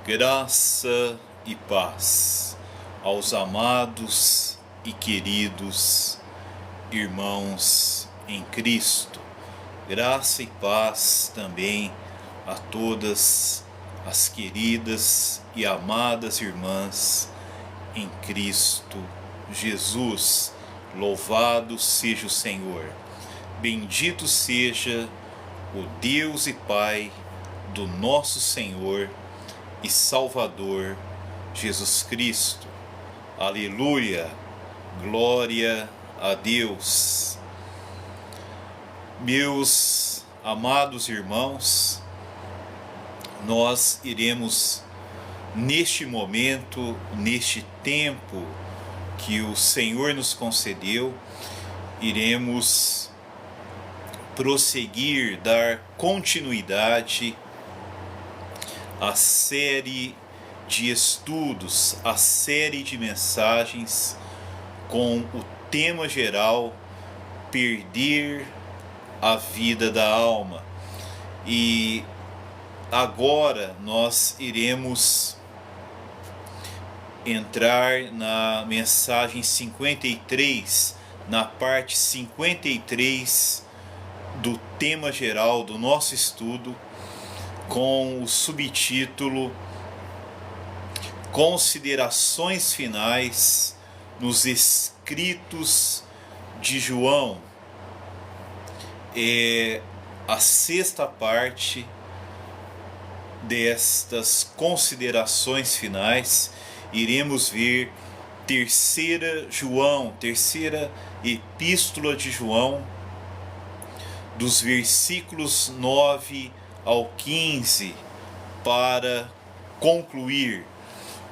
Graça e paz aos amados e queridos irmãos em Cristo. Graça e paz também a todas as queridas e amadas irmãs em Cristo Jesus. Louvado seja o Senhor. Bendito seja o Deus e Pai do nosso Senhor e Salvador Jesus Cristo. Aleluia, glória a Deus. Meus amados irmãos, nós iremos neste momento, neste tempo que o Senhor nos concedeu, iremos prosseguir, dar continuidade a série de estudos, a série de mensagens com o tema geral perder a vida da alma. E agora nós iremos entrar na mensagem 53, na parte 53 do tema geral do nosso estudo, com o subtítulo Considerações finais nos escritos de João. É a sexta parte destas considerações finais. Iremos ver terceira epístola de João, dos versículos 9 ao 15, para concluir.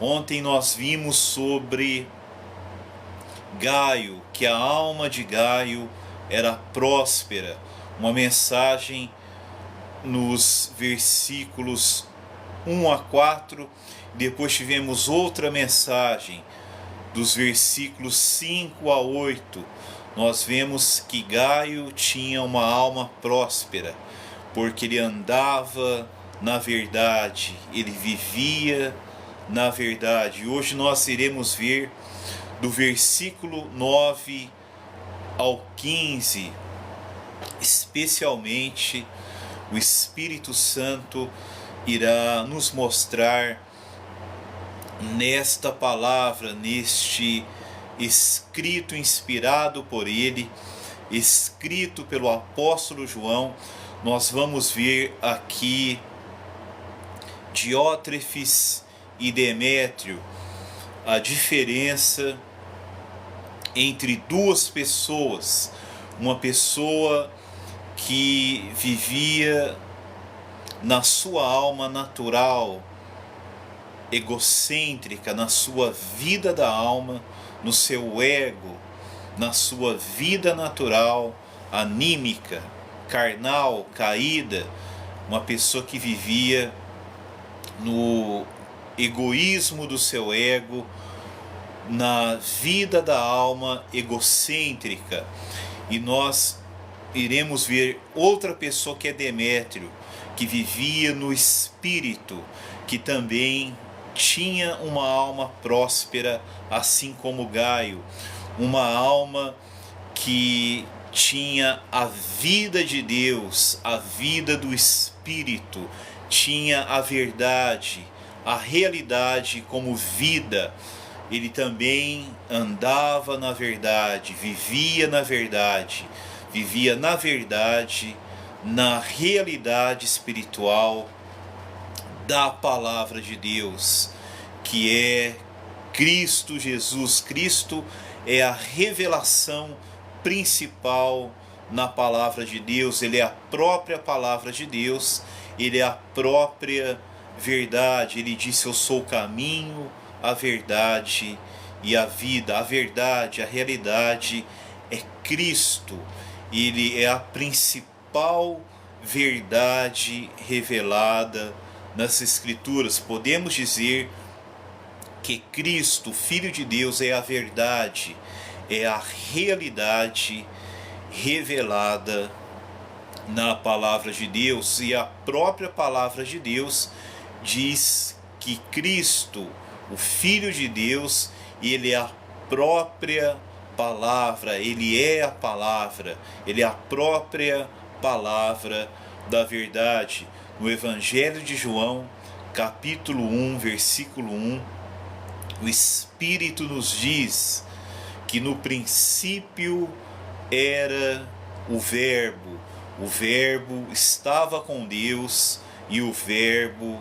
Ontem nós vimos sobre Gaio, que a alma de Gaio era próspera, uma mensagem nos versículos 1 a 4, depois tivemos outra mensagem dos versículos 5 a 8. Nós vemos que Gaio tinha uma alma próspera, porque ele andava na verdade, ele vivia na verdade. Hoje nós iremos ver do versículo 9 ao 15, especialmente o Espírito Santo irá nos mostrar nesta palavra, neste escrito inspirado por ele, escrito pelo apóstolo João. Nós vamos ver aqui Diótrefes e Demétrio, a diferença entre duas pessoas, uma pessoa que vivia na sua alma natural, egocêntrica, na sua vida da alma, no seu ego, na sua vida natural, anímica, carnal, caída, uma pessoa que vivia no egoísmo do seu ego, na vida da alma egocêntrica. E nós iremos ver outra pessoa que é Demétrio, que vivia no espírito, que também tinha uma alma próspera, assim como Gaio, uma alma que tinha a vida de Deus, a vida do Espírito, tinha a verdade, a realidade como vida. Ele também andava na verdade, vivia na verdade, na realidade espiritual da palavra de Deus, que é Cristo Jesus. Cristo é a revelação principal na palavra de Deus. Ele é a própria palavra de Deus, ele é a própria verdade. Ele disse: eu sou o caminho, a verdade e a vida. A verdade, a realidade é Cristo. Ele é a principal verdade revelada nas Escrituras. Podemos dizer que Cristo, Filho de Deus, é a verdade, é a realidade revelada na palavra de Deus. E a própria palavra de Deus diz que Cristo, o Filho de Deus, ele é a própria palavra, ele é a palavra, ele é a própria palavra da verdade. No Evangelho de João, capítulo 1, versículo 1, o Espírito nos diz que no princípio era o Verbo estava com Deus e o Verbo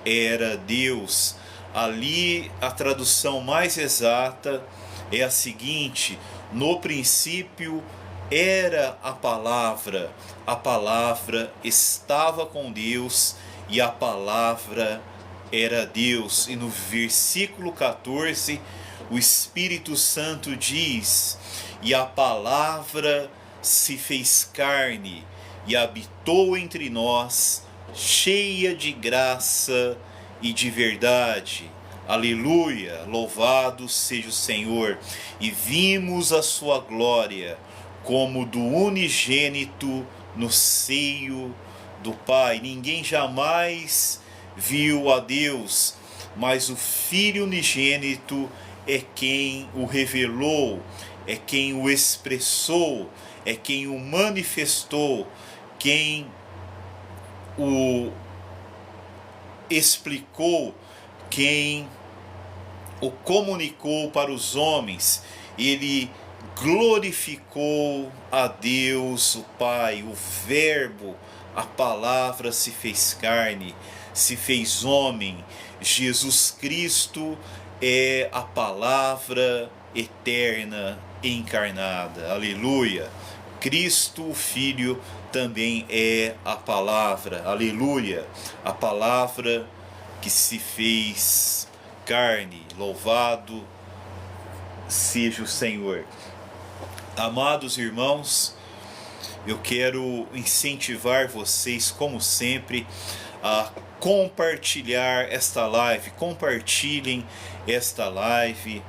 era Deus. Ali a tradução mais exata é a seguinte: no princípio era a palavra estava com Deus e a palavra era Deus. E no versículo 14, o Espírito Santo diz: e a palavra se fez carne e habitou entre nós, cheia de graça e de verdade. Aleluia, louvado seja o Senhor. E vimos a sua glória como do unigênito no seio do Pai. Ninguém jamais viu a Deus, mas o Filho unigênito é quem o revelou, é quem o expressou, é quem o manifestou, quem o explicou, quem o comunicou para os homens. Ele glorificou a Deus o Pai. O Verbo, a palavra se fez carne, se fez homem. Jesus Cristo é a palavra eterna encarnada. Aleluia. Cristo, o Filho, também é a palavra. Aleluia. A palavra que se fez carne. Louvado seja o Senhor. Amados irmãos, eu quero incentivar vocês, como sempre, a compartilhar esta live. Compartilhem esta live,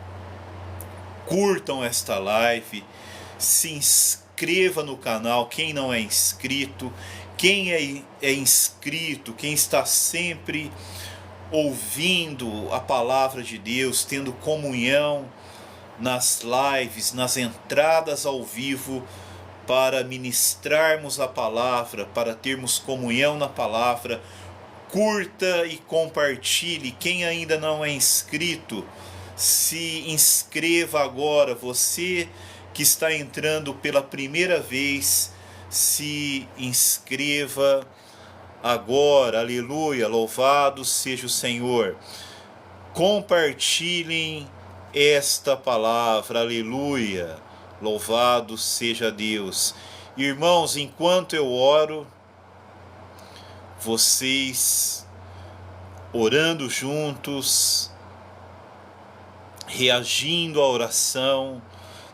curtam esta live, se inscreva no canal quem não é inscrito, quem é inscrito, quem está sempre ouvindo a palavra de Deus, tendo comunhão nas lives, nas entradas ao vivo, para ministrarmos a palavra, para termos comunhão na palavra. Curta e compartilhe. Quem ainda não é inscrito, se inscreva agora. Você que está entrando pela primeira vez, se inscreva agora. Aleluia, louvado seja o Senhor. Compartilhem esta palavra. Aleluia, louvado seja Deus. Irmãos, enquanto eu oro, vocês orando juntos, reagindo à oração,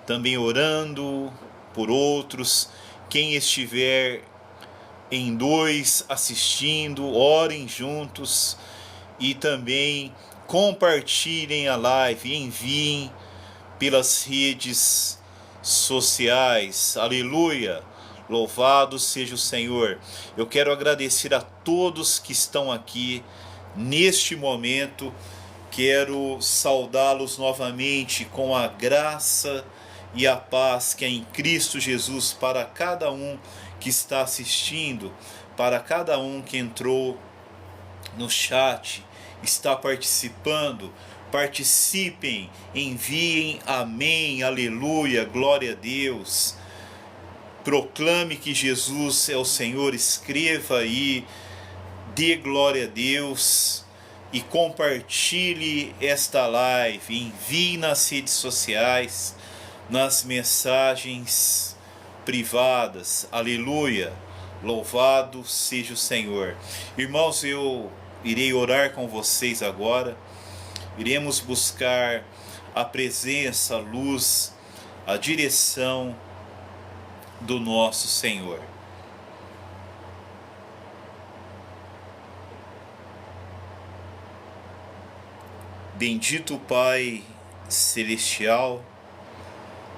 também orando por outros. Quem estiver em dois assistindo, orem juntos e também compartilhem a live, enviem pelas redes sociais. Aleluia, louvado seja o Senhor. Eu quero agradecer a todos que estão aqui neste momento. Quero saudá-los novamente com a graça e a paz que é em Cristo Jesus para cada um que está assistindo, para cada um que entrou no chat, está participando. Participem, enviem amém, aleluia, glória a Deus. Proclame que Jesus é o Senhor, escreva aí, dê glória a Deus e compartilhe esta live, envie nas redes sociais, nas mensagens privadas. Aleluia, louvado seja o Senhor. Irmãos, eu irei orar com vocês agora. Iremos buscar a presença, a luz, a direção do nosso Senhor. Bendito Pai Celestial,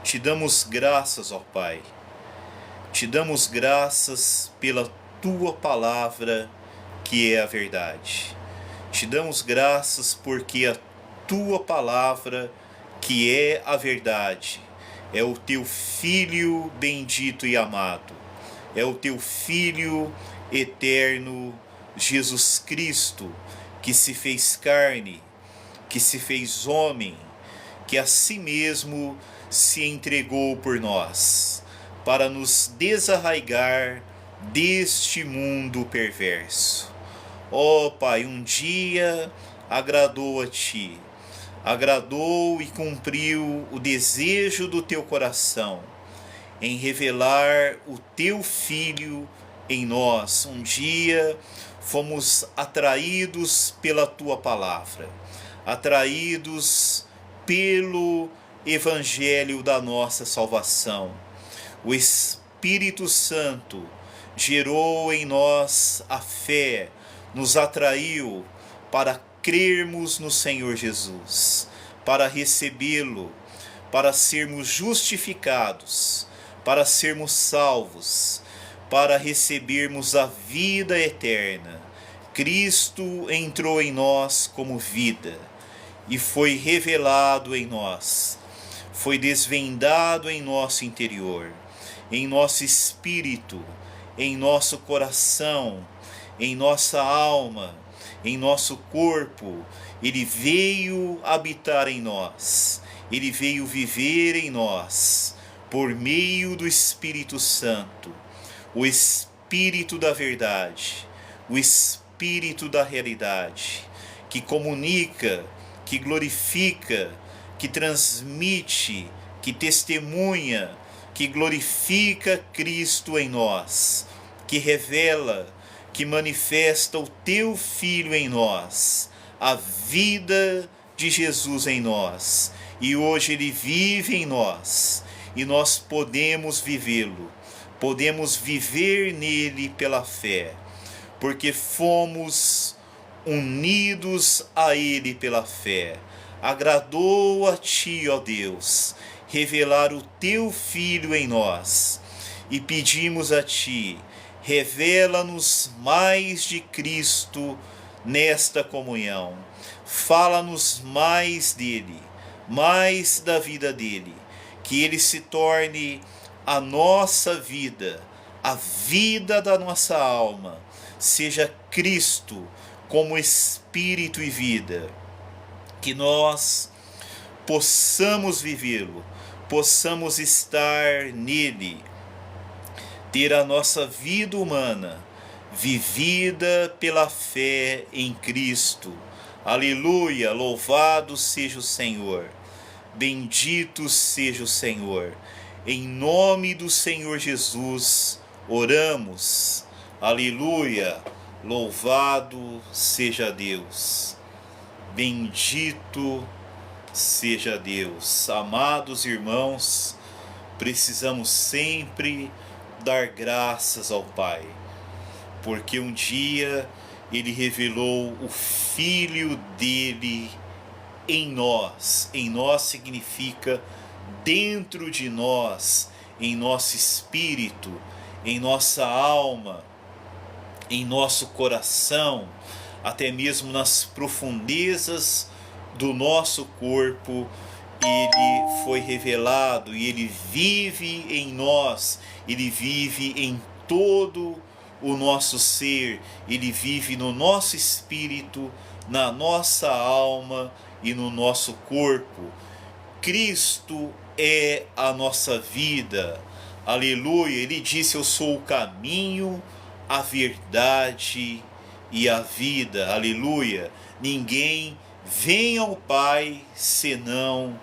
te damos graças, ó Pai. Te damos graças pela Tua palavra, que é a verdade. Te damos graças porque a tua palavra, que é a verdade, é o teu Filho bendito e amado, é o teu Filho eterno, Jesus Cristo, que se fez carne, que se fez homem, que a si mesmo se entregou por nós, para nos desarraigar deste mundo perverso. Ó Pai, um dia agradou a Ti, agradou e cumpriu o desejo do Teu coração, em revelar o Teu Filho em nós. Um dia fomos atraídos pela Tua palavra, atraídos pelo Evangelho da nossa salvação. O Espírito Santo gerou em nós a fé, nos atraiu para crermos no Senhor Jesus, para recebê-lo, para sermos justificados, para sermos salvos, para recebermos a vida eterna. Cristo entrou em nós como vida e foi revelado em nós, foi desvendado em nosso interior, em nosso espírito, em nosso coração, em nossa alma, em nosso corpo. Ele veio habitar em nós, ele veio viver em nós, por meio do Espírito Santo, o Espírito da verdade, o Espírito da realidade, que comunica, que glorifica, que transmite, que testemunha, que glorifica Cristo em nós, que revela, que manifesta o Teu Filho em nós, a vida de Jesus em nós. E hoje Ele vive em nós, e nós podemos vivê-lo, podemos viver nele pela fé, porque fomos unidos a Ele pela fé. Agradou a Ti, ó Deus, revelar o Teu Filho em nós, e pedimos a Ti, revela-nos mais de Cristo nesta comunhão. Fala-nos mais dele, mais da vida dele, que ele se torne a nossa vida, a vida da nossa alma, seja Cristo como Espírito e vida, que nós possamos vivê-lo, possamos estar nele, ter a nossa vida humana vivida pela fé em Cristo. Aleluia, louvado seja o Senhor, bendito seja o Senhor. Em nome do Senhor Jesus oramos. Aleluia, louvado seja Deus, bendito seja Deus. Amados irmãos, precisamos sempre dar graças ao Pai, porque um dia Ele revelou o Filho dele em nós. Em nós significa dentro de nós, em nosso espírito, em nossa alma, em nosso coração, até mesmo nas profundezas do nosso corpo. Ele foi revelado e Ele vive em nós, Ele vive em todo o nosso ser, Ele vive no nosso espírito, na nossa alma e no nosso corpo. Cristo é a nossa vida, aleluia. Ele disse: eu sou o caminho, a verdade e a vida, aleluia. Ninguém vem ao Pai senão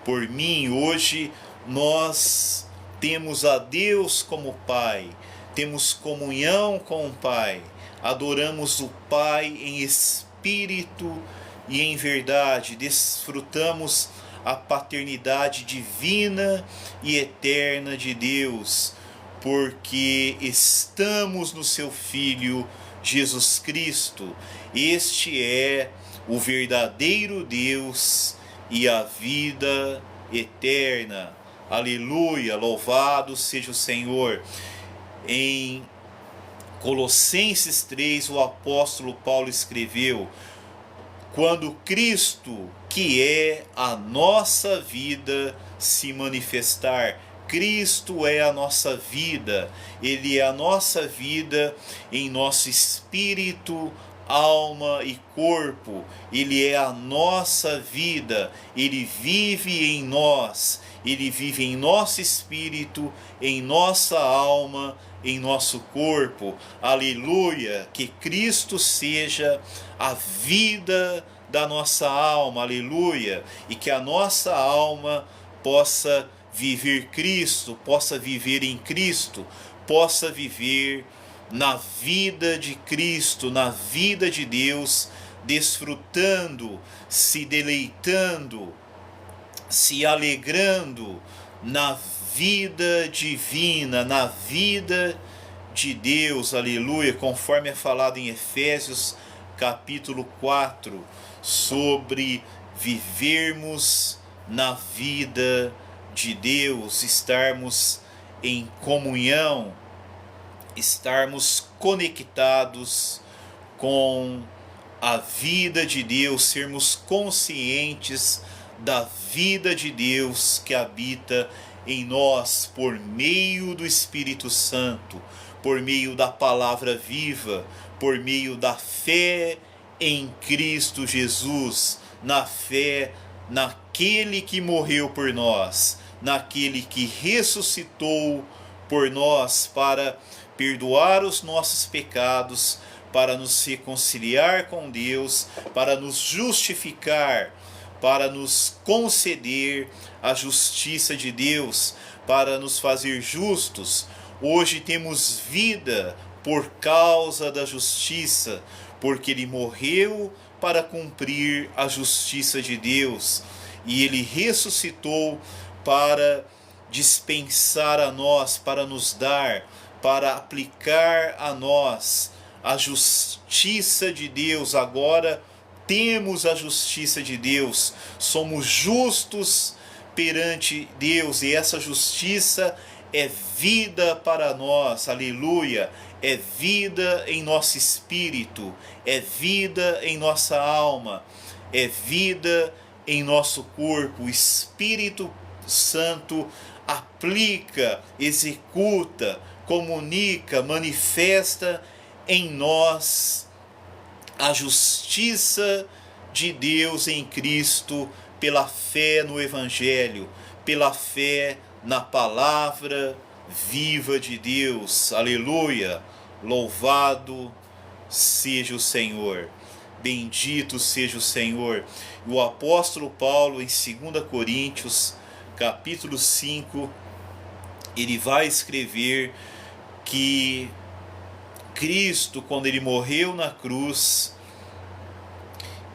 por mim. Hoje nós temos a Deus como Pai, temos comunhão com o Pai, adoramos o Pai em espírito e em verdade, desfrutamos a paternidade divina e eterna de Deus, porque estamos no seu Filho Jesus Cristo. Este é o verdadeiro Deus e a vida eterna. Aleluia, louvado seja o Senhor. Em Colossenses 3, o apóstolo Paulo escreveu: quando Cristo, que é a nossa vida, se manifestar. Cristo é a nossa vida, Ele é a nossa vida em nosso espírito, alma e corpo. Ele é a nossa vida, Ele vive em nós, Ele vive em nosso espírito, em nossa alma, em nosso corpo. Aleluia! Que Cristo seja a vida da nossa alma, aleluia! E que a nossa alma possa viver Cristo, possa viver em Cristo, possa viver na vida de Cristo, na vida de Deus, desfrutando, se deleitando, se alegrando na vida divina, na vida de Deus, aleluia, conforme é falado em Efésios capítulo 4, sobre vivermos na vida de Deus, estarmos em comunhão, estarmos conectados com a vida de Deus, sermos conscientes da vida de Deus que habita em nós por meio do Espírito Santo, por meio da palavra viva, por meio da fé em Cristo Jesus, na fé naquele que morreu por nós, naquele que ressuscitou por nós para perdoar os nossos pecados, para nos reconciliar com Deus, para nos justificar, para nos conceder a justiça de Deus, para nos fazer justos. Hoje temos vida por causa da justiça, porque Ele morreu para cumprir a justiça de Deus, e Ele ressuscitou para dispensar a nós, para nos dar, para aplicar a nós a justiça de Deus. Agora temos a justiça de Deus, somos justos perante Deus, e essa justiça é vida para nós, aleluia, é vida em nosso espírito, é vida em nossa alma, é vida em nosso corpo. O Espírito Santo aplica, executa, comunica, manifesta em nós a justiça de Deus em Cristo, pela fé no Evangelho, pela fé na palavra viva de Deus. Aleluia! Louvado seja o Senhor, bendito seja o Senhor. E o apóstolo Paulo, em 2 Coríntios, capítulo 5, ele vai escrever que Cristo, quando Ele morreu na cruz,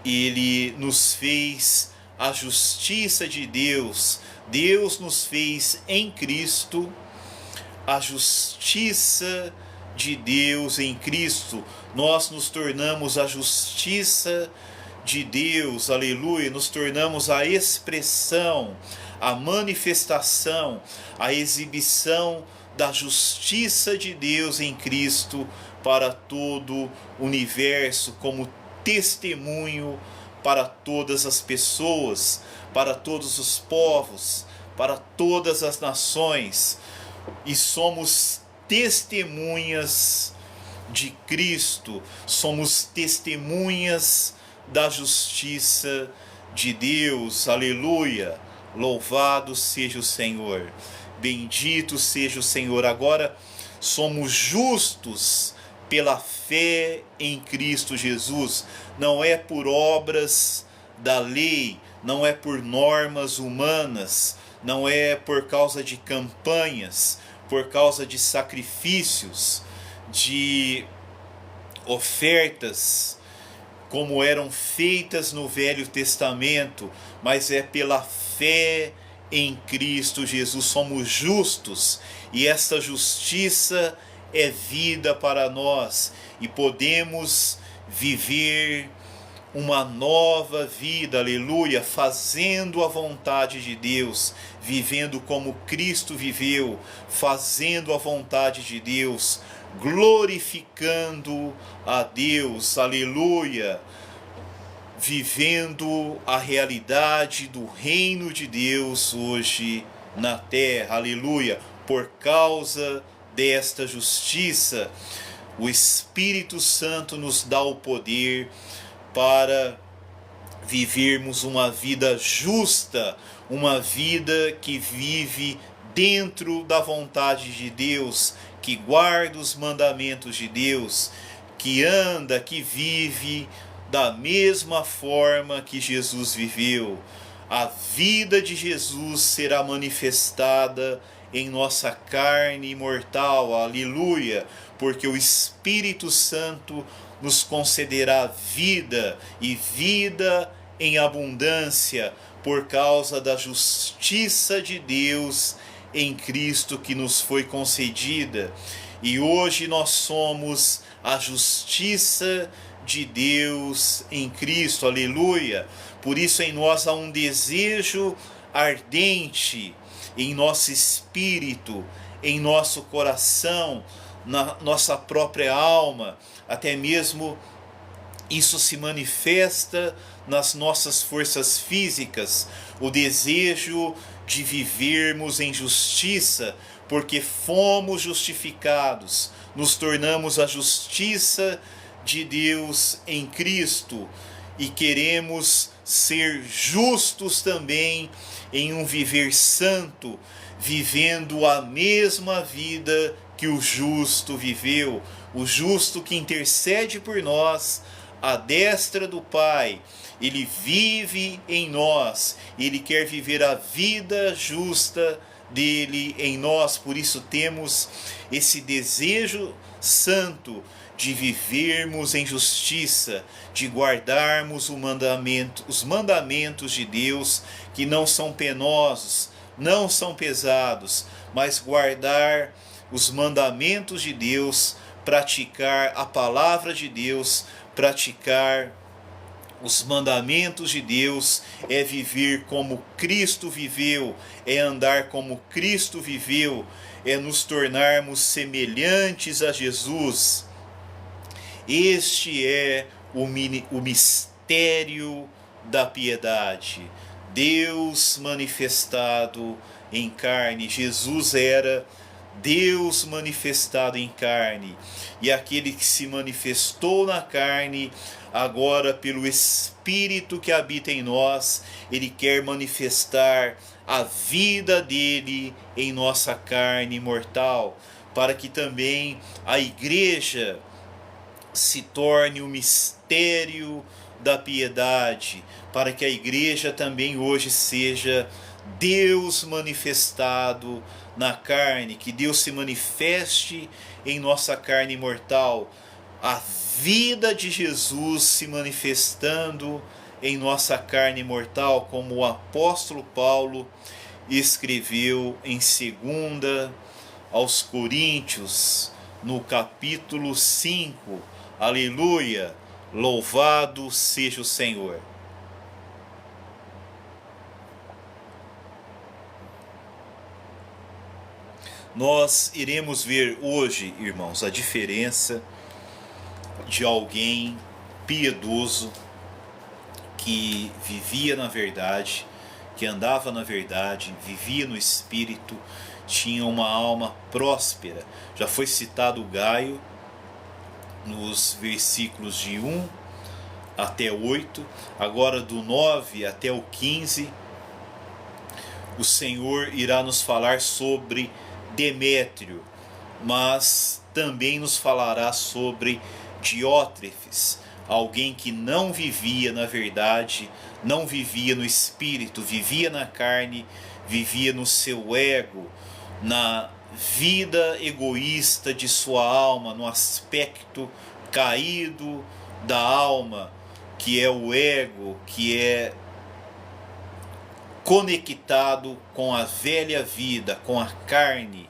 Ele nos fez a justiça de Deus. Deus nos fez em Cristo a justiça de Deus em Cristo. Nós nos tornamos a justiça de Deus, aleluia. Nos tornamos a expressão, a manifestação, a exibição da justiça de Deus em Cristo para todo o universo, como testemunho para todas as pessoas, para todos os povos, para todas as nações. E somos testemunhas de Cristo, somos testemunhas da justiça de Deus, aleluia. Louvado seja o Senhor, bendito seja o Senhor. Agora somos justos pela fé em Cristo Jesus. Não é por obras da lei, não é por normas humanas, não é por causa de campanhas, por causa de sacrifícios, de ofertas como eram feitas no Velho Testamento, mas é pela fé em Cristo Jesus. Somos justos, e essa justiça é vida para nós, e podemos viver uma nova vida, aleluia, fazendo a vontade de Deus, vivendo como Cristo viveu, fazendo a vontade de Deus, glorificando a Deus, aleluia, vivendo a realidade do reino de Deus hoje na terra, aleluia. Por causa desta justiça, o Espírito Santo nos dá o poder para vivermos uma vida justa, uma vida que vive dentro da vontade de Deus, que guarda os mandamentos de Deus, que anda, que vive da mesma forma que Jesus viveu. A vida de Jesus será manifestada em nossa carne mortal, aleluia, porque o Espírito Santo nos concederá vida e vida em abundância por causa da justiça de Deus em Cristo que nos foi concedida. E hoje nós somos a justiça de Deus em Cristo, aleluia. Por isso em nós há um desejo ardente em nosso espírito, em nosso coração, na nossa própria alma, até mesmo isso se manifesta nas nossas forças físicas, o desejo de vivermos em justiça, porque fomos justificados, nos tornamos a justiça de Deus em Cristo e queremos ser justos também em um viver santo, vivendo a mesma vida que o justo viveu, o justo que intercede por nós à destra do Pai. Ele vive em nós, ele quer viver a vida justa dele em nós, por isso temos esse desejo santo de vivermos em justiça, de guardarmos os mandamentos de Deus, que não são penosos, não são pesados, mas guardar os mandamentos de Deus, praticar a palavra de Deus, praticar os mandamentos de Deus, é viver como Cristo viveu, é andar como Cristo viveu, é nos tornarmos semelhantes a Jesus. Este é o mistério da piedade. Deus manifestado em carne. Jesus era Deus manifestado em carne. E aquele que se manifestou na carne, agora pelo Espírito que habita em nós, ele quer manifestar a vida dele em nossa carne mortal, para que também a igreja se torne o mistério da piedade, para que a igreja também hoje seja Deus manifestado na carne, que Deus se manifeste em nossa carne mortal, a vida de Jesus se manifestando em nossa carne mortal, como o apóstolo Paulo escreveu em 2 aos Coríntios, no capítulo 5, aleluia, louvado seja o Senhor. Nós iremos ver hoje, irmãos, a diferença de alguém piedoso que vivia na verdade, que andava na verdade, vivia no Espírito, tinha uma alma próspera. Já foi citado Gaio nos versículos de 1 até 8, agora do 9 até o 15, o Senhor irá nos falar sobre Demétrio, mas também nos falará sobre Diótrefes, alguém que não vivia na verdade, não vivia no Espírito, vivia na carne, vivia no seu ego, na vida egoísta de sua alma, no aspecto caído da alma, que é o ego, que é conectado com a velha vida, com a carne.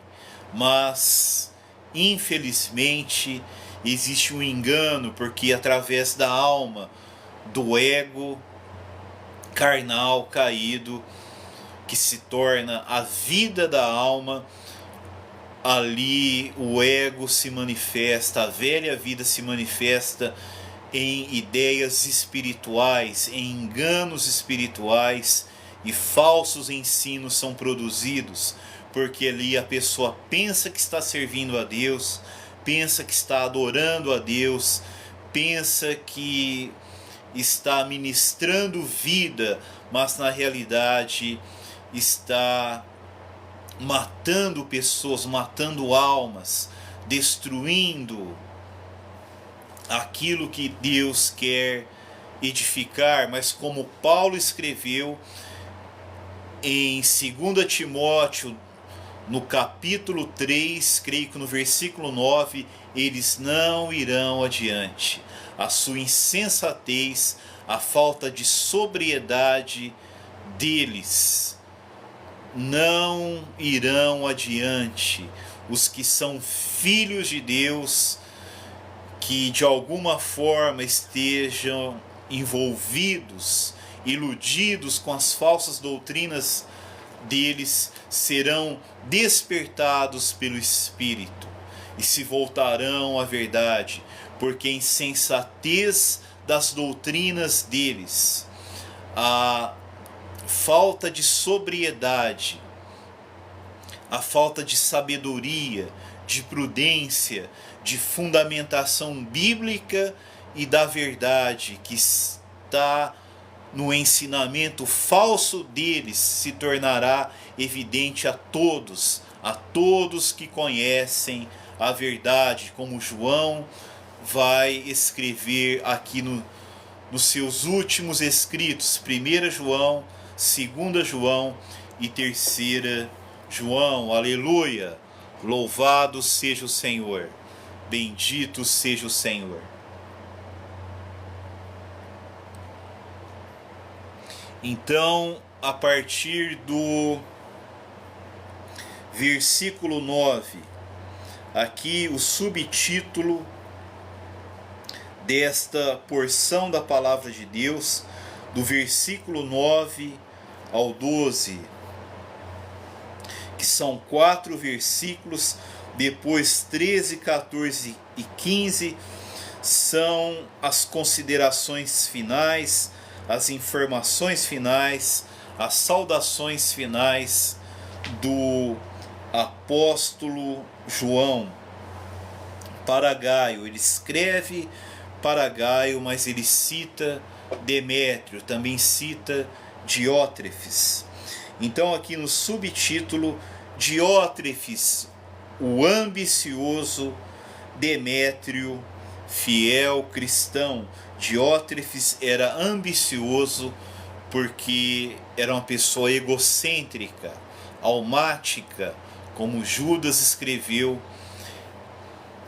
Mas infelizmente existe um engano, porque através da alma, do ego carnal caído, que se torna a vida da alma, ali o ego se manifesta, a velha vida se manifesta em ideias espirituais, em enganos espirituais, e falsos ensinos são produzidos, porque ali a pessoa pensa que está servindo a Deus, pensa que está adorando a Deus, pensa que está ministrando vida, mas na realidade está matando pessoas, matando almas, destruindo aquilo que Deus quer edificar. Mas como Paulo escreveu em 2 Timóteo, no capítulo 3, creio que no versículo 9, eles não irão adiante. A sua insensatez, a falta de sobriedade deles não irão adiante. Os que são filhos de Deus, que de alguma forma estejam envolvidos, iludidos com as falsas doutrinas deles, serão despertados pelo Espírito e se voltarão à verdade, porque a insensatez das doutrinas deles, a falta de sobriedade, a falta de sabedoria, de prudência, de fundamentação bíblica e da verdade que está no ensinamento falso deles, se tornará evidente a todos que conhecem a verdade, como João vai escrever aqui nos seus últimos escritos, 1 João, 2 João e 3 João. Aleluia! Louvado seja o Senhor, bendito seja o Senhor. Então, a partir do versículo 9, aqui o subtítulo desta porção da palavra de Deus, do versículo 9 ao 12, que são 4 versículos, depois 13, 14 e 15, são as considerações finais, as informações finais, as saudações finais do apóstolo João para Gaio. Ele escreve para Gaio, mas ele cita Demétrio, também cita Diótrefes. Então aqui no subtítulo, Diótrefes, o ambicioso, Demétrio, fiel cristão. Diótrefes era ambicioso porque era uma pessoa egocêntrica, almática, como Judas escreveu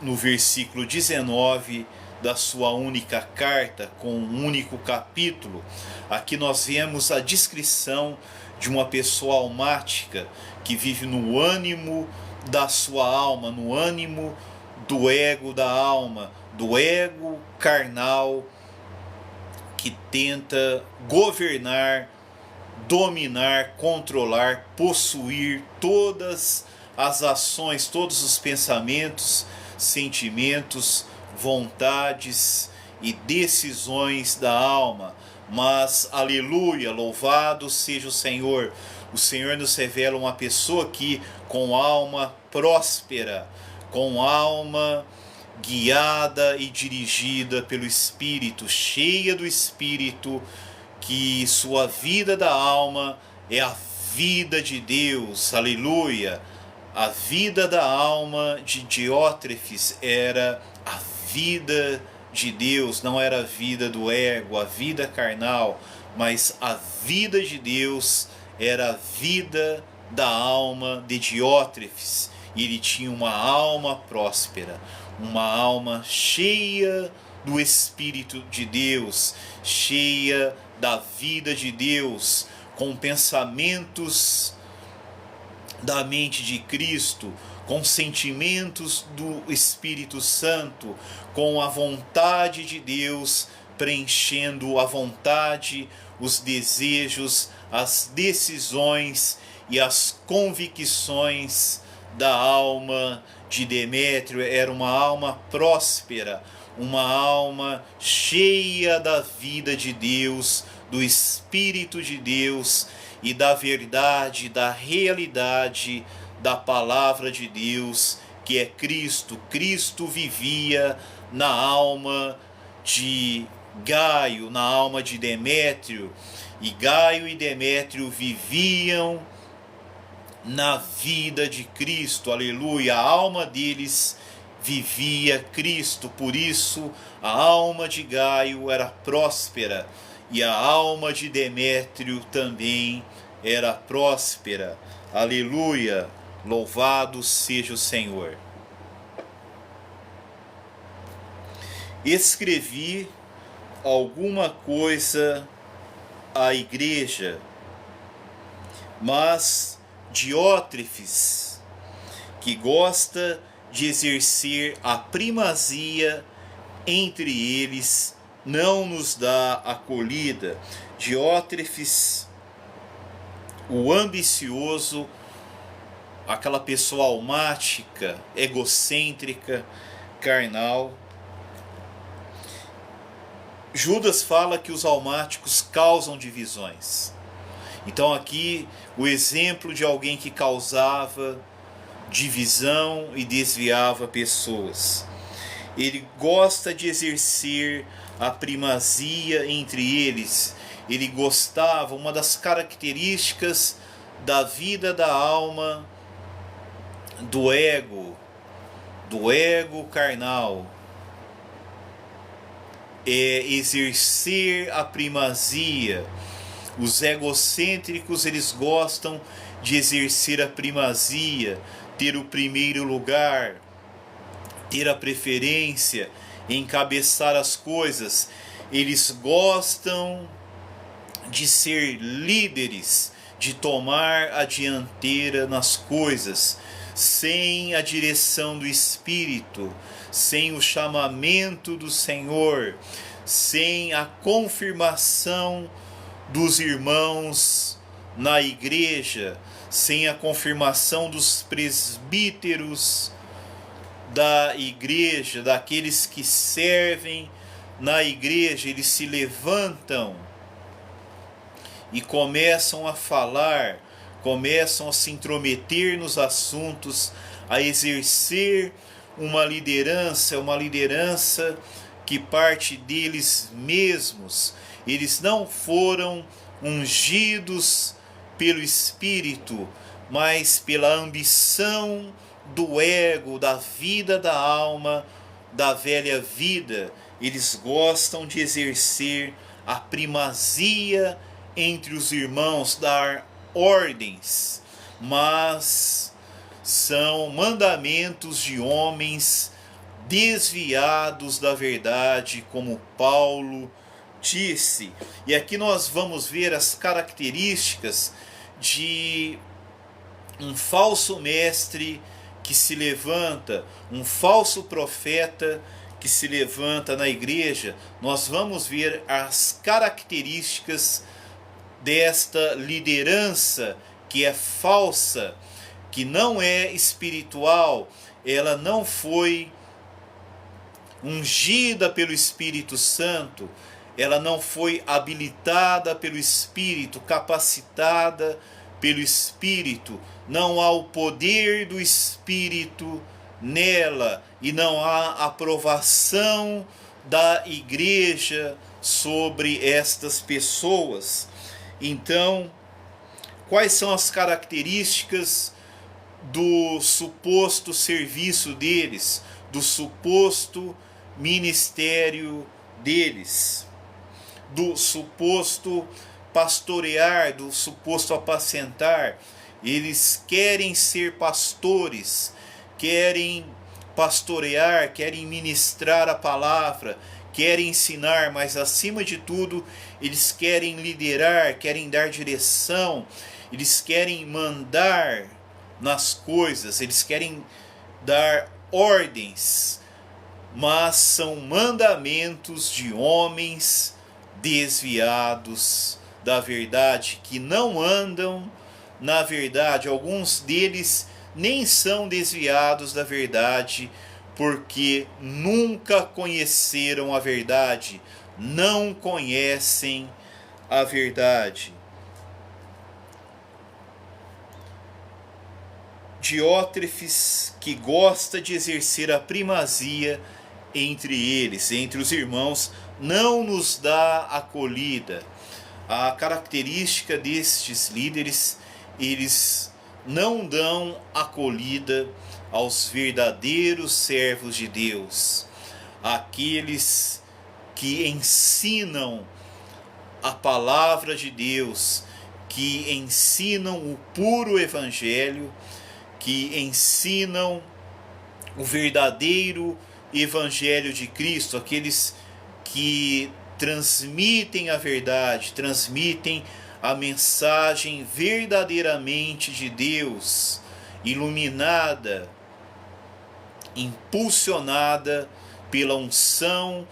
no versículo 19 da sua única carta, com um único capítulo. Aqui nós vemos a descrição de uma pessoa almática que vive no ânimo da sua alma, no ânimo do ego da alma, do ego carnal, que tenta governar, dominar, controlar, possuir todas as ações, todos os pensamentos, sentimentos, vontades e decisões da alma. Mas, aleluia, louvado seja o Senhor. O Senhor nos revela uma pessoa que, com alma próspera, com alma guiada e dirigida pelo Espírito, cheia do Espírito, que sua vida da alma é a vida de Deus, aleluia. A vida da alma de Diótrefes era a vida de Deus, não era a vida do ego, a vida carnal, mas a vida de Deus era a vida da alma de Diótrefes. E ele tinha uma alma próspera, uma alma cheia do Espírito de Deus, cheia da vida de Deus, com pensamentos da mente de Cristo, com sentimentos do Espírito Santo, com a vontade de Deus preenchendo a vontade, os desejos, as decisões e as convicções da alma de Demétrio. Era uma alma próspera, uma alma cheia da vida de Deus, do Espírito de Deus e da verdade, da realidade da palavra de Deus, que é Cristo. Cristo vivia na alma de Gaio, na alma de Demétrio, e Gaio e Demétrio viviam na vida de Cristo, aleluia. A alma deles vivia Cristo, por isso a alma de Gaio era próspera e a alma de Demétrio também era próspera, aleluia. Louvado seja o Senhor. Escrevi alguma coisa à igreja, mas Diótrefes, que gosta de exercer a primazia entre eles, não nos dá acolhida. Diótrefes, o ambicioso, aquela pessoa almática, egocêntrica, carnal. Judas fala que os almáticos causam divisões. Então aqui o exemplo de alguém que causava divisão e desviava pessoas. Ele gosta de exercer a primazia entre eles. Ele gostava, uma das características da vida da alma, do ego carnal, é exercer a primazia. Os egocêntricos, eles gostam de exercer a primazia, ter o primeiro lugar, ter a preferência, encabeçar as coisas. Eles gostam de ser líderes, de tomar a dianteira nas coisas, sem a direção do Espírito, sem o chamamento do Senhor, sem a confirmação dos irmãos na igreja, sem a confirmação dos presbíteros da igreja, daqueles que servem na igreja. Eles se levantam e começam a falar, começam a se intrometer nos assuntos, a exercer uma liderança que parte deles mesmos. Eles não foram ungidos pelo Espírito, mas pela ambição do ego, da vida da alma, da velha vida. Eles gostam de exercer a primazia entre os irmãos, dar ordens, mas são mandamentos de homens desviados da verdade, como Paulo disse. E aqui nós vamos ver as características de um falso mestre que se levanta, um falso profeta que se levanta na igreja. Nós vamos ver as características desta liderança que é falsa, que não é espiritual, ela não foi ungida pelo Espírito Santo, ela não foi habilitada pelo Espírito, capacitada pelo Espírito. Não há o poder do Espírito nela e não há aprovação da igreja sobre estas pessoas. Então, quais são as características do suposto serviço deles, do suposto ministério deles, do suposto pastorear, do suposto apacentar? Eles querem ser pastores, querem pastorear, querem ministrar a palavra, querem ensinar, mas acima de tudo, eles querem liderar, querem dar direção, eles querem mandar nas coisas, eles querem dar ordens, mas são mandamentos de homens desviados da verdade, que não andam na verdade. Alguns deles nem são desviados da verdade, porque nunca conheceram a verdade, não conhecem a verdade. Diótrefes, que gosta de exercer a primazia entre eles, entre os irmãos, não nos dá acolhida. A característica destes líderes, eles não dão acolhida aos verdadeiros servos de Deus, aqueles que ensinam a palavra de Deus, que ensinam o puro evangelho, que ensinam o verdadeiro evangelho de Cristo, aqueles que transmitem a verdade, transmitem a mensagem verdadeiramente de Deus, iluminada, impulsionada pela unção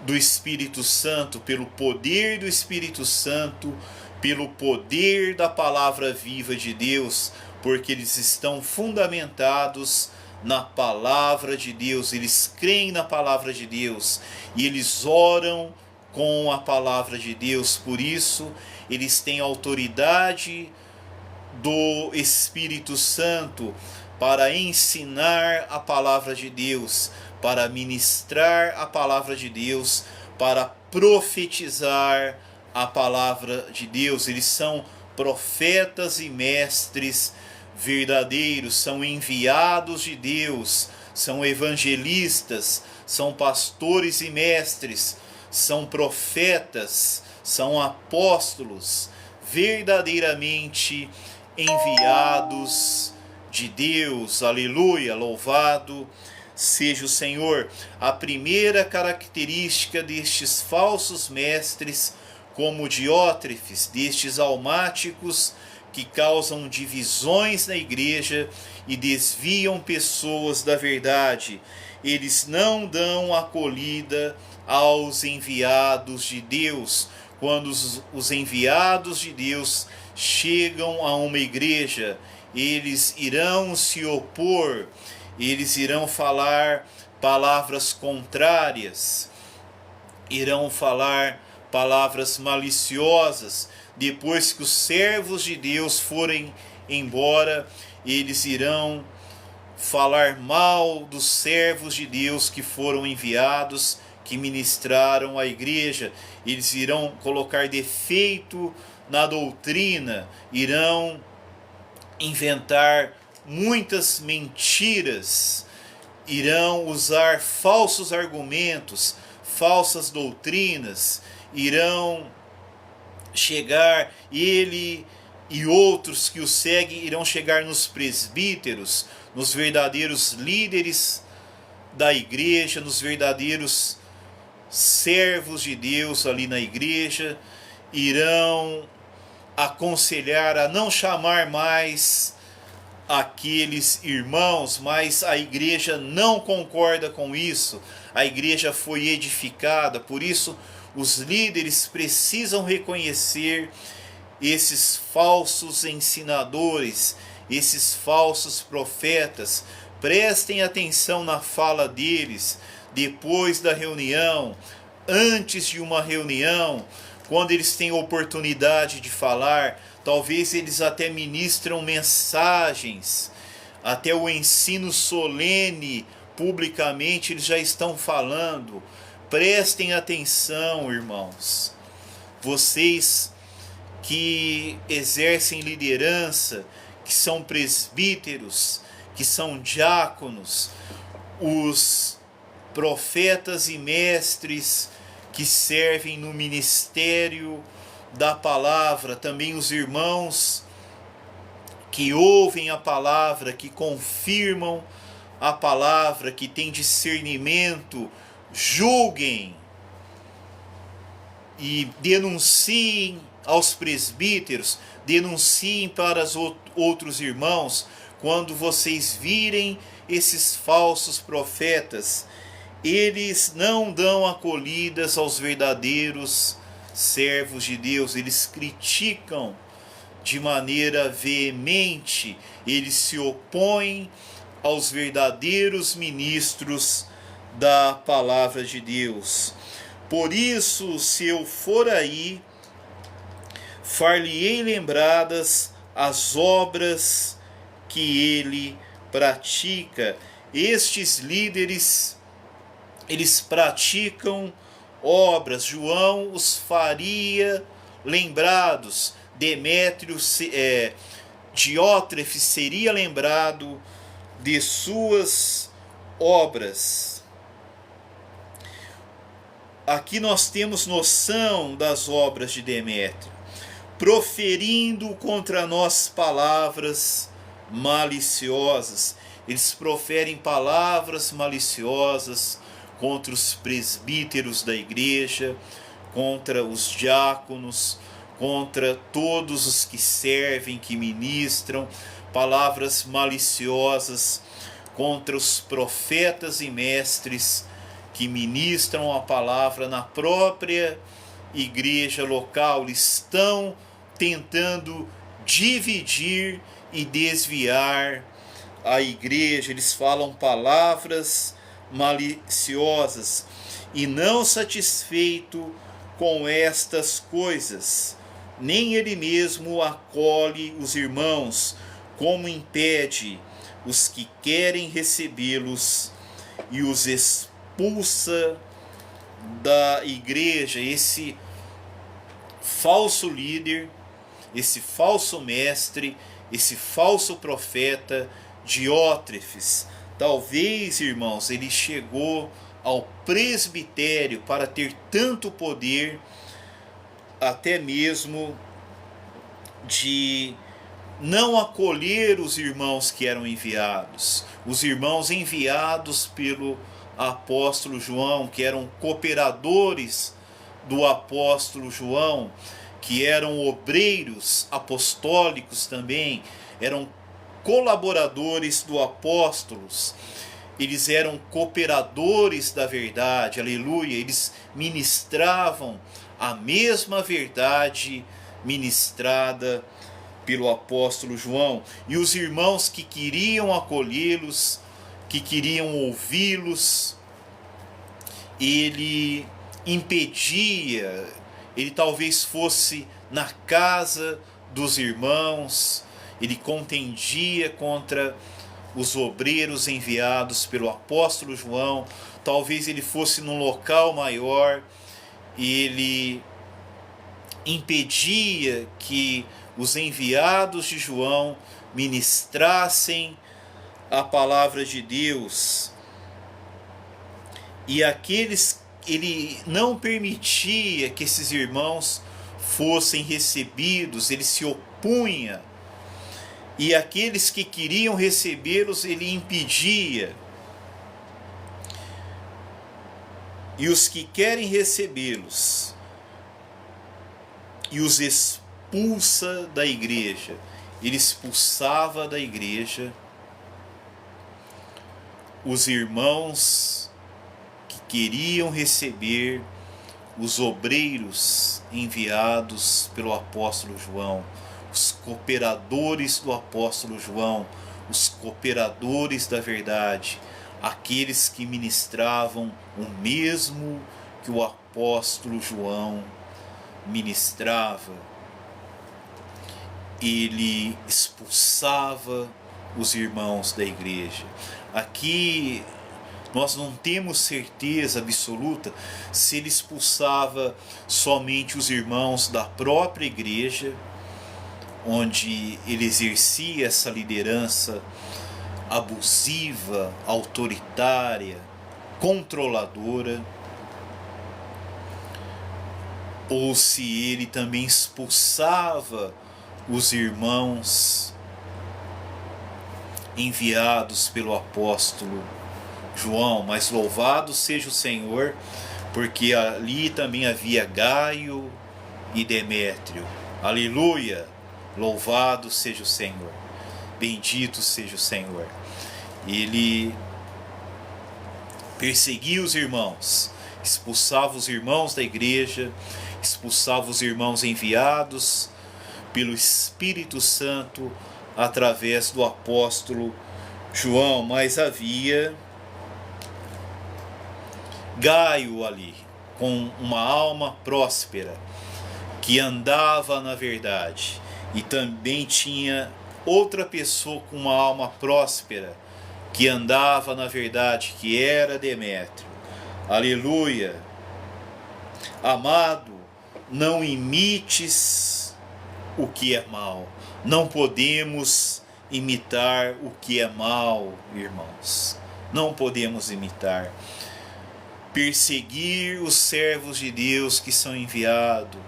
do Espírito Santo, pelo poder do Espírito Santo, pelo poder da palavra viva de Deus, porque eles estão fundamentados na palavra de Deus, eles creem na palavra de Deus e eles oram com a palavra de Deus. Por isso eles têm autoridade do Espírito Santo para ensinar a palavra de Deus, para ministrar a palavra de Deus, para profetizar a palavra de Deus. Eles são profetas e mestres verdadeiros, são enviados de Deus, são evangelistas, são pastores e mestres, são profetas, são apóstolos, verdadeiramente enviados de Deus. Aleluia, louvado seja o Senhor. A primeira característica destes falsos mestres, como Diótrefes, destes almáticos que causam divisões na igreja e desviam pessoas da verdade, eles não dão acolhida aos enviados de Deus. Quando os enviados de Deus chegam a uma igreja, eles irão se opor, eles irão falar palavras contrárias, irão falar palavras maliciosas. Depois que os servos de Deus forem embora, eles irão falar mal dos servos de Deus que foram enviados, que ministraram a igreja. Eles irão colocar defeito na doutrina, irão inventar muitas mentiras, irão usar falsos argumentos, falsas doutrinas, irão chegar, ele e outros que o seguem irão chegar nos presbíteros, nos verdadeiros líderes da igreja, nos verdadeiros servos de Deus ali na igreja, irão aconselhar a não chamar mais aqueles irmãos, mas a igreja não concorda com isso. A igreja foi edificada, por isso os líderes precisam reconhecer esses falsos ensinadores, esses falsos profetas. Prestem atenção na fala deles depois da reunião, antes de uma reunião, quando eles têm oportunidade de falar. Talvez eles até ministram mensagens, até o ensino solene, publicamente eles já estão falando. Prestem atenção, irmãos. Vocês que exercem liderança, que são presbíteros, que são diáconos, os profetas e mestres que servem no ministério da palavra, também os irmãos que ouvem a palavra, que confirmam a palavra, que têm discernimento, julguem e denunciem aos presbíteros, denunciem para os outros irmãos, quando vocês virem esses falsos profetas. Eles não dão acolhidas aos verdadeiros servos de Deus, eles criticam de maneira veemente, eles se opõem aos verdadeiros ministros da palavra de Deus. Por isso, se eu for aí, far-lhe-ei lembradas as obras que ele pratica. Estes líderes, eles praticam obras. João os faria lembrados. Demétrio, Diótrefes seria lembrado de suas obras. Aqui nós temos noção das obras de Demétrio, proferindo contra nós palavras maliciosas. Eles proferem palavras maliciosas contra os presbíteros da igreja, contra os diáconos, contra todos os que servem, que ministram, palavras maliciosas contra os profetas e mestres que ministram a palavra na própria igreja local. Eles estão tentando dividir e desviar a igreja. Eles falam palavras maliciosas e, não satisfeito com estas coisas, nem ele mesmo acolhe os irmãos, como impede os que querem recebê-los e os expulsa da igreja. Esse falso líder, esse falso mestre, esse falso profeta Diótrefes, talvez, irmãos, ele chegou ao presbitério para ter tanto poder, até mesmo de não acolher os irmãos que eram enviados, os irmãos enviados pelo apóstolo João, que eram cooperadores do apóstolo João, que eram obreiros apostólicos também, eram colaboradores do apóstolos. Eles eram cooperadores da verdade, aleluia. Eles ministravam a mesma verdade ministrada pelo apóstolo João. E os irmãos que queriam acolhê-los, que queriam ouvi-los, ele impedia. Ele talvez fosse na casa dos irmãos, ele contendia contra os obreiros enviados pelo apóstolo João. Talvez ele fosse num local maior e ele impedia que os enviados de João ministrassem a palavra de Deus. E ele não permitia que esses irmãos fossem recebidos, ele se opunha. E aqueles que queriam recebê-los, ele impedia. E os que querem recebê-los, e os expulsa da igreja. Ele expulsava da igreja os irmãos que queriam receber os obreiros enviados pelo apóstolo João, os cooperadores do apóstolo João, os cooperadores da verdade, aqueles que ministravam o mesmo que o apóstolo João ministrava. Ele expulsava os irmãos da igreja. Aqui nós não temos certeza absoluta se ele expulsava somente os irmãos da própria igreja, onde ele exercia essa liderança abusiva, autoritária, controladora, ou se ele também expulsava os irmãos enviados pelo apóstolo João. Mas louvado seja o Senhor, porque ali também havia Gaio e Demétrio. Aleluia! Louvado seja o Senhor, bendito seja o Senhor. Ele perseguia os irmãos, expulsava os irmãos da igreja, expulsava os irmãos enviados pelo Espírito Santo através do apóstolo João, mas havia Gaio ali, com uma alma próspera, que andava na verdade, e também tinha outra pessoa com uma alma próspera, que andava na verdade, que era Demétrio. Aleluia! Amado, não imites o que é mal. Não podemos imitar o que é mal, irmãos. Não podemos imitar. Perseguir os servos de Deus que são enviados,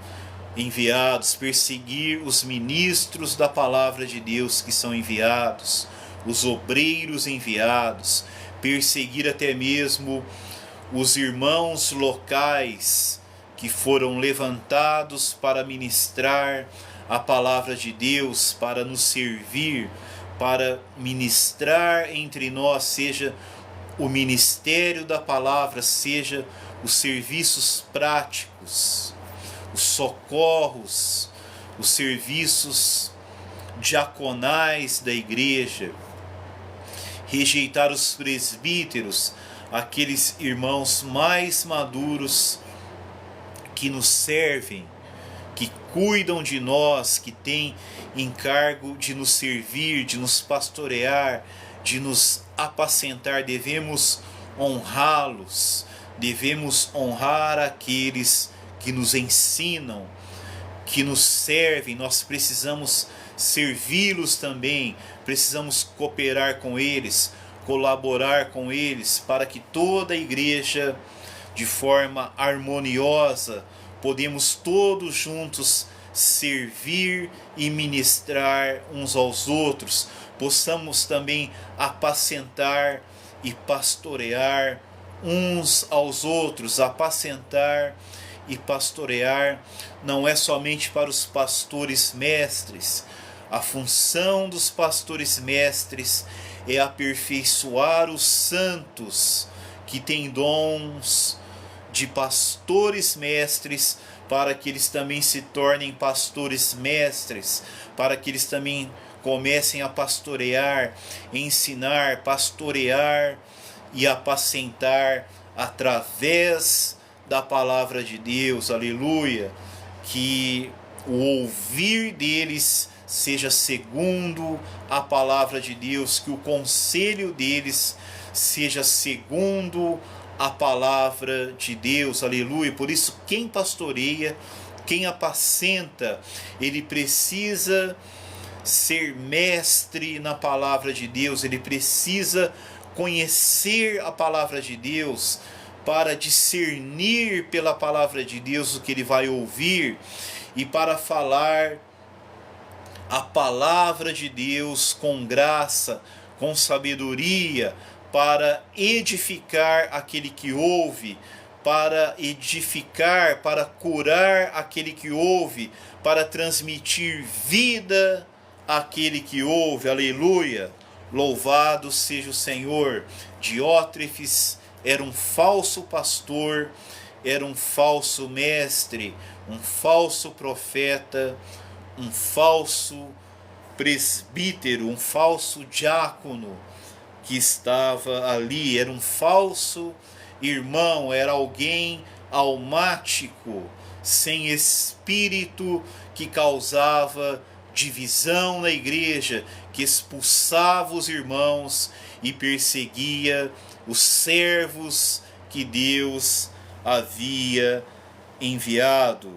perseguir os ministros da palavra de Deus que são enviados, os obreiros enviados, perseguir até mesmo os irmãos locais que foram levantados para ministrar a palavra de Deus, para nos servir, para ministrar entre nós, seja o ministério da palavra, seja os serviços práticos, os socorros, os serviços diaconais da igreja, rejeitar os presbíteros, aqueles irmãos mais maduros que nos servem, que cuidam de nós, que têm encargo de nos servir, de nos pastorear, de nos apacentar. Devemos honrá-los, devemos honrar aqueles que nos ensinam, que nos servem. Nós precisamos servi-los também, precisamos cooperar com eles, colaborar com eles, para que toda a igreja, de forma harmoniosa, podemos todos juntos servir e ministrar uns aos outros, possamos também apacentar e pastorear uns aos outros. Apacentar e pastorear não é somente para os pastores mestres. A função dos pastores mestres é aperfeiçoar os santos que têm dons de pastores mestres, para que eles também se tornem pastores mestres, para que eles também comecem a pastorear, ensinar, pastorear e apacentar através da palavra de Deus. Aleluia! Que o ouvir deles seja segundo a palavra de Deus, que o conselho deles seja segundo a palavra de Deus. Aleluia! Por isso, quem pastoreia, quem apacenta, ele precisa ser mestre na palavra de Deus, ele precisa conhecer a palavra de Deus, para discernir pela palavra de Deus o que ele vai ouvir, e para falar a palavra de Deus com graça, com sabedoria, para edificar aquele que ouve, para edificar, para curar aquele que ouve, para transmitir vida àquele que ouve. Aleluia! Louvado seja o Senhor. Diótrefes era um falso pastor, era um falso mestre, um falso profeta, um falso presbítero, um falso diácono que estava ali. Era um falso irmão, era alguém almático, sem espírito, que causava divisão na igreja, que expulsava os irmãos e perseguia os servos que Deus havia enviado.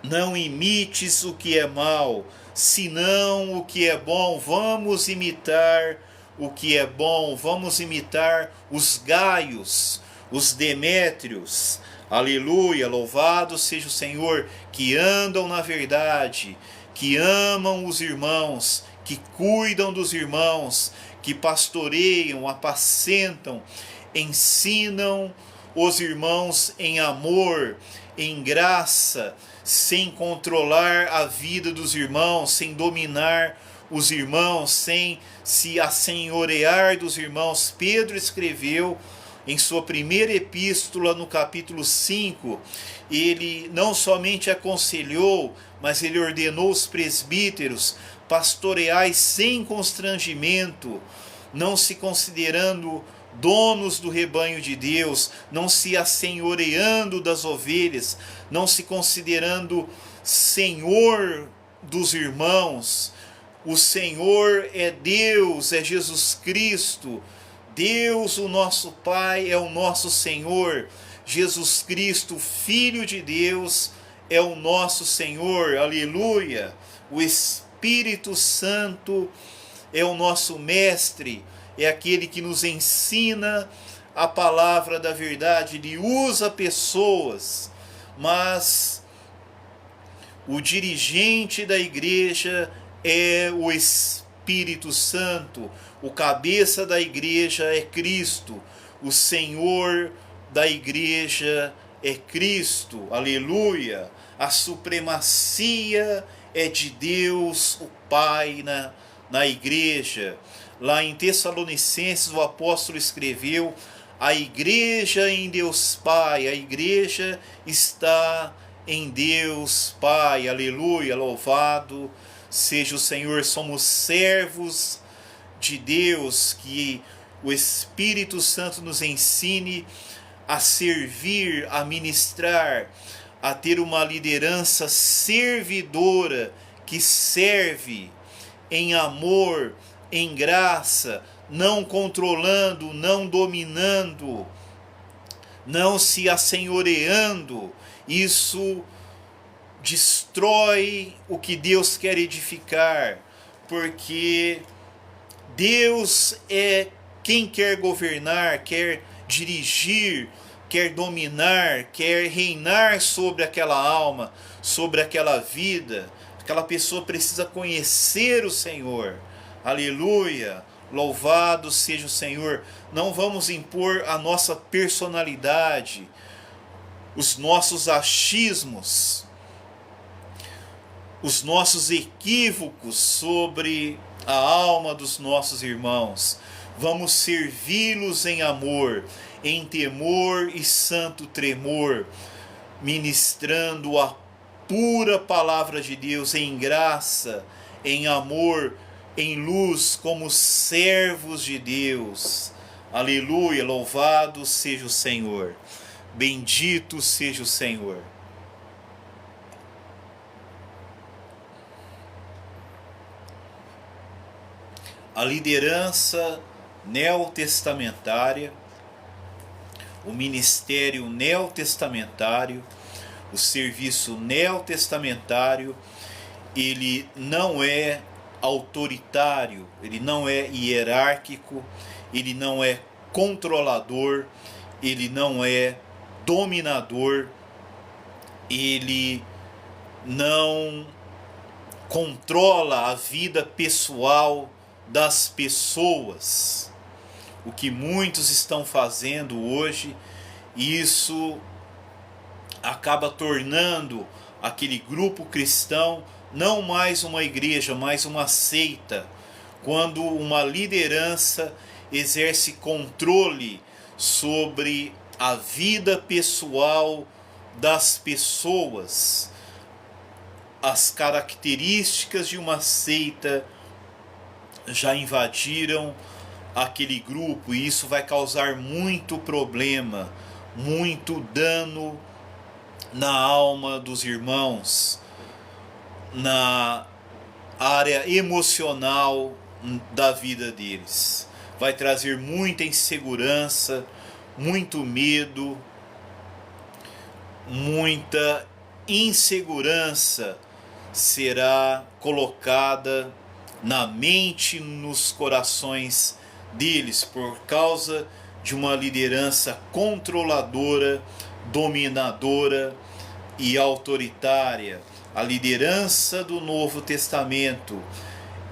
Não imites o que é mal, senão o que é bom. Vamos imitar o que é bom, vamos imitar os Gaios, os Demétrios. Aleluia! Louvado seja o Senhor, que andam na verdade, que amam os irmãos, que cuidam dos irmãos, que pastoreiam, apacentam, ensinam os irmãos em amor, em graça, sem controlar a vida dos irmãos, sem dominar os irmãos, sem se assenhorear dos irmãos. Pedro escreveu em sua primeira epístola, no capítulo 5, ele não somente aconselhou, mas ele ordenou os presbíteros: pastoreai sem constrangimento, não se considerando donos do rebanho de Deus, não se assenhoreando das ovelhas, não se considerando senhor dos irmãos. O Senhor é Deus, é Jesus Cristo. Deus, o nosso Pai, é o nosso Senhor. Jesus Cristo, Filho de Deus, é o nosso Senhor. Aleluia! O Espírito Santo é o nosso mestre, é aquele que nos ensina a palavra da verdade. Ele usa pessoas, mas o dirigente da igreja é o Espírito Santo. O cabeça da igreja é Cristo. O Senhor da igreja é Cristo. Aleluia! A supremacia é de Deus, o Pai, na igreja. Lá em Tessalonicenses, o apóstolo escreveu: a igreja em Deus Pai, a igreja está em Deus Pai. Aleluia, louvado seja o Senhor. Somos servos de Deus, que o Espírito Santo nos ensine a servir, a ministrar, a ter uma liderança servidora, que serve em amor, em graça, não controlando, não dominando, não se assenhoreando. Isso destrói o que Deus quer edificar, porque Deus é quem quer governar, quer dirigir, quer dominar, quer reinar sobre aquela alma, sobre aquela vida. Aquela pessoa precisa conhecer o Senhor. Aleluia! Louvado seja o Senhor. Não vamos impor a nossa personalidade, os nossos achismos, os nossos equívocos sobre a alma dos nossos irmãos. Vamos servi-los em amor, em temor e santo tremor, ministrando a pura palavra de Deus em graça, em amor, em luz, como servos de Deus. Aleluia, louvado seja o Senhor. Bendito seja o Senhor. A liderança neotestamentária, o ministério neotestamentário, o serviço neotestamentário, ele não é autoritário, ele não é hierárquico, ele não é controlador, ele não é dominador, ele não controla a vida pessoal das pessoas. O que muitos estão fazendo hoje, isso acaba tornando aquele grupo cristão não mais uma igreja, mas uma seita, quando uma liderança exerce controle sobre a vida pessoal das pessoas. As características de uma seita já invadiram aquele grupo, e isso vai causar muito problema, muito dano na alma dos irmãos, na área emocional da vida deles. Vai trazer muita insegurança, muito medo, muita insegurança será colocada na mente, nos corações deles, por causa de uma liderança controladora, dominadora e autoritária. A liderança do Novo Testamento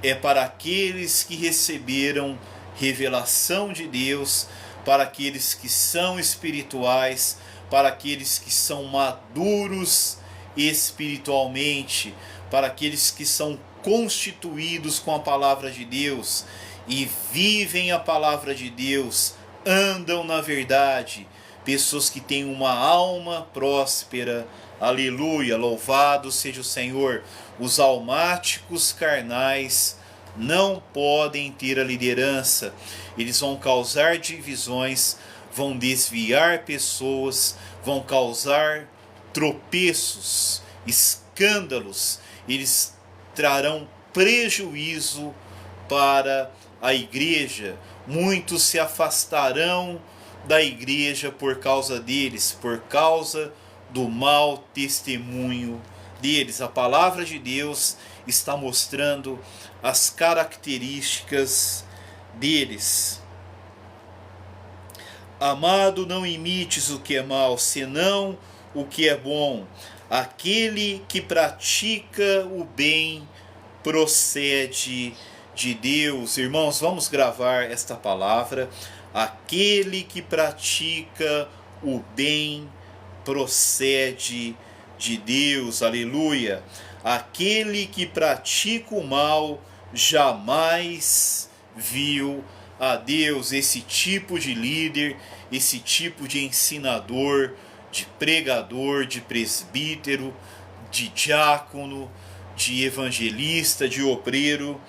é para aqueles que receberam revelação de Deus, para aqueles que são espirituais, para aqueles que são maduros espiritualmente, para aqueles que são constituídos com a palavra de Deus e vivem a palavra de Deus, andam na verdade, pessoas que têm uma alma próspera. Aleluia, louvado seja o Senhor. Os almáticos carnais não podem ter a liderança. Eles vão causar divisões, vão desviar pessoas, vão causar tropeços, escândalos. Eles trarão prejuízo para a igreja. Muitos se afastarão da igreja por causa deles, por causa do mau testemunho deles. A palavra de Deus está mostrando as características deles. Amado, não imites o que é mal, senão o que é bom. Aquele que pratica o bem procede de Deus. Irmãos, vamos gravar esta palavra. Aquele que pratica o bem procede de Deus. Aleluia. Aquele que pratica o mal jamais viu a Deus. Esse tipo de líder, esse tipo de ensinador, de pregador, de presbítero, de diácono, de evangelista, de obreiro,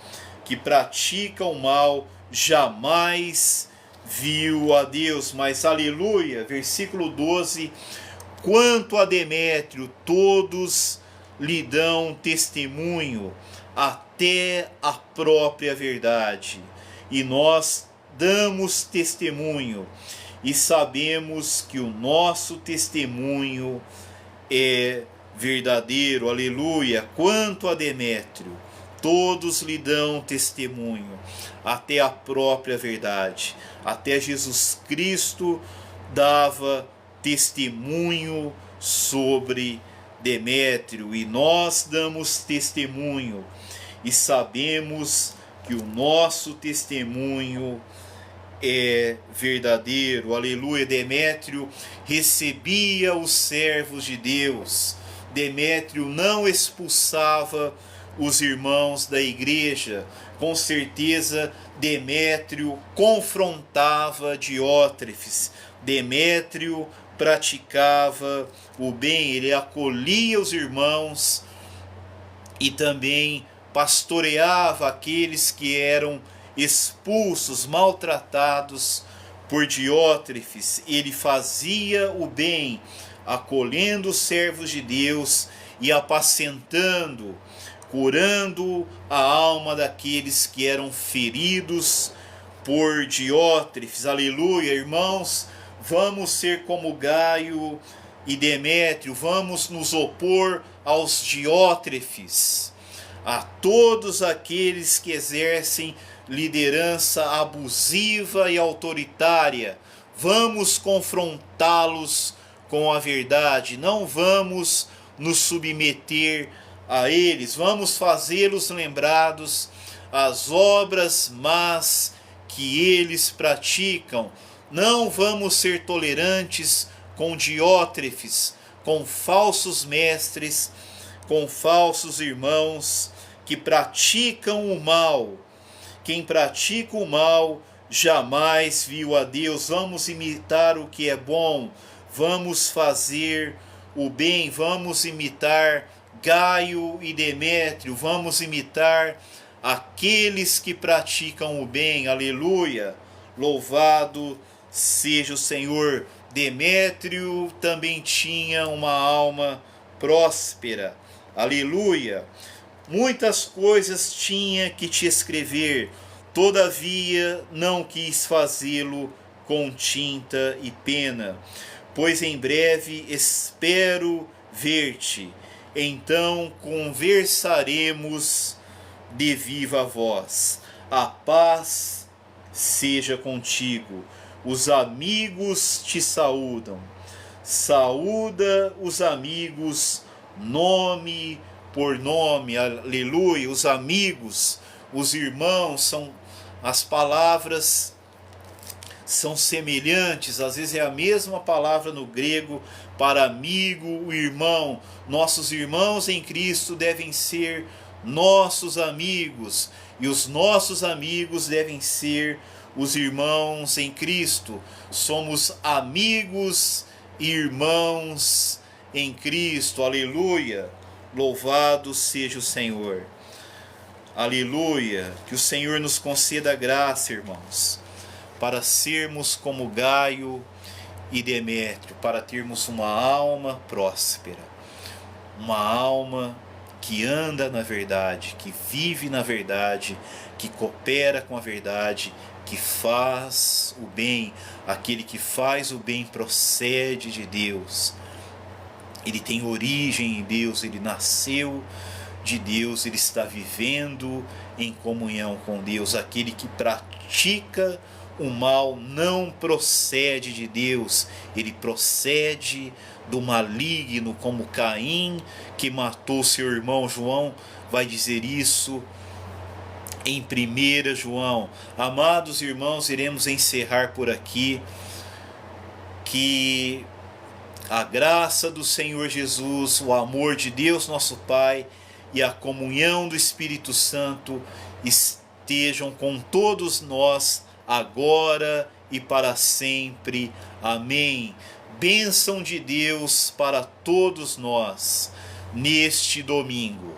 que pratica o mal, jamais viu a Deus. Mas, aleluia, versículo 12, quanto a Demétrio, todos lhe dão testemunho, até a própria verdade. E nós damos testemunho, e sabemos que o nosso testemunho é verdadeiro. Aleluia. Quanto a Demétrio, todos lhe dão testemunho, até a própria verdade. Até Jesus Cristo dava testemunho sobre Demétrio, e nós damos testemunho, e sabemos que o nosso testemunho é verdadeiro. Aleluia. Demétrio recebia os servos de Deus. Demétrio não expulsava os irmãos da igreja. Com certeza Demétrio confrontava Diótrefes. Demétrio praticava o bem, ele acolhia os irmãos e também pastoreava aqueles que eram expulsos, maltratados por Diótrefes. Ele fazia o bem, acolhendo os servos de Deus e apacentando, curando a alma daqueles que eram feridos por Diótrefes. Aleluia, irmãos, vamos ser como Gaio e Demétrio, vamos nos opor aos Diótrefes, a todos aqueles que exercem liderança abusiva e autoritária. Vamos confrontá-los com a verdade, não vamos nos submeter a eles, vamos fazê-los lembrados as obras más que eles praticam. Não vamos ser tolerantes com Diótrefes, com falsos mestres, com falsos irmãos que praticam o mal. Quem pratica o mal jamais viu a Deus. Vamos imitar o que é bom, vamos fazer o bem, vamos imitar Gaio e Demétrio, vamos imitar aqueles que praticam o bem. Aleluia, louvado seja o Senhor. Demétrio também tinha uma alma próspera. Aleluia. Muitas coisas tinha que te escrever, todavia não quis fazê-lo com tinta e pena, pois em breve espero ver-te, então conversaremos de viva voz. A paz seja contigo. Os amigos te saúdam. Saúda os amigos, nome por nome. Aleluia. Os amigos, os irmãos, as palavras são semelhantes, às vezes é a mesma palavra no grego para amigo, o irmão. Nossos irmãos em Cristo devem ser nossos amigos, e os nossos amigos devem ser os irmãos em Cristo. Somos amigos e irmãos em Cristo. Aleluia. Louvado seja o Senhor. Aleluia! Que o Senhor nos conceda graça, irmãos, para sermos como Gaio e Demétrio, para termos uma alma próspera, uma alma que anda na verdade, que vive na verdade, que coopera com a verdade, que faz o bem. Aquele que faz o bem procede de Deus. Ele tem origem em Deus, ele nasceu de Deus, ele está vivendo em comunhão com Deus. Aquele que pratica o mal não procede de Deus, ele procede do maligno, como Caim, que matou seu irmão. João vai dizer isso em 1 João. Amados irmãos, iremos encerrar por aqui. Que a graça do Senhor Jesus, o amor de Deus nosso Pai e a comunhão do Espírito Santo estejam com todos nós, agora e para sempre. Amém. Bênção de Deus para todos nós neste domingo.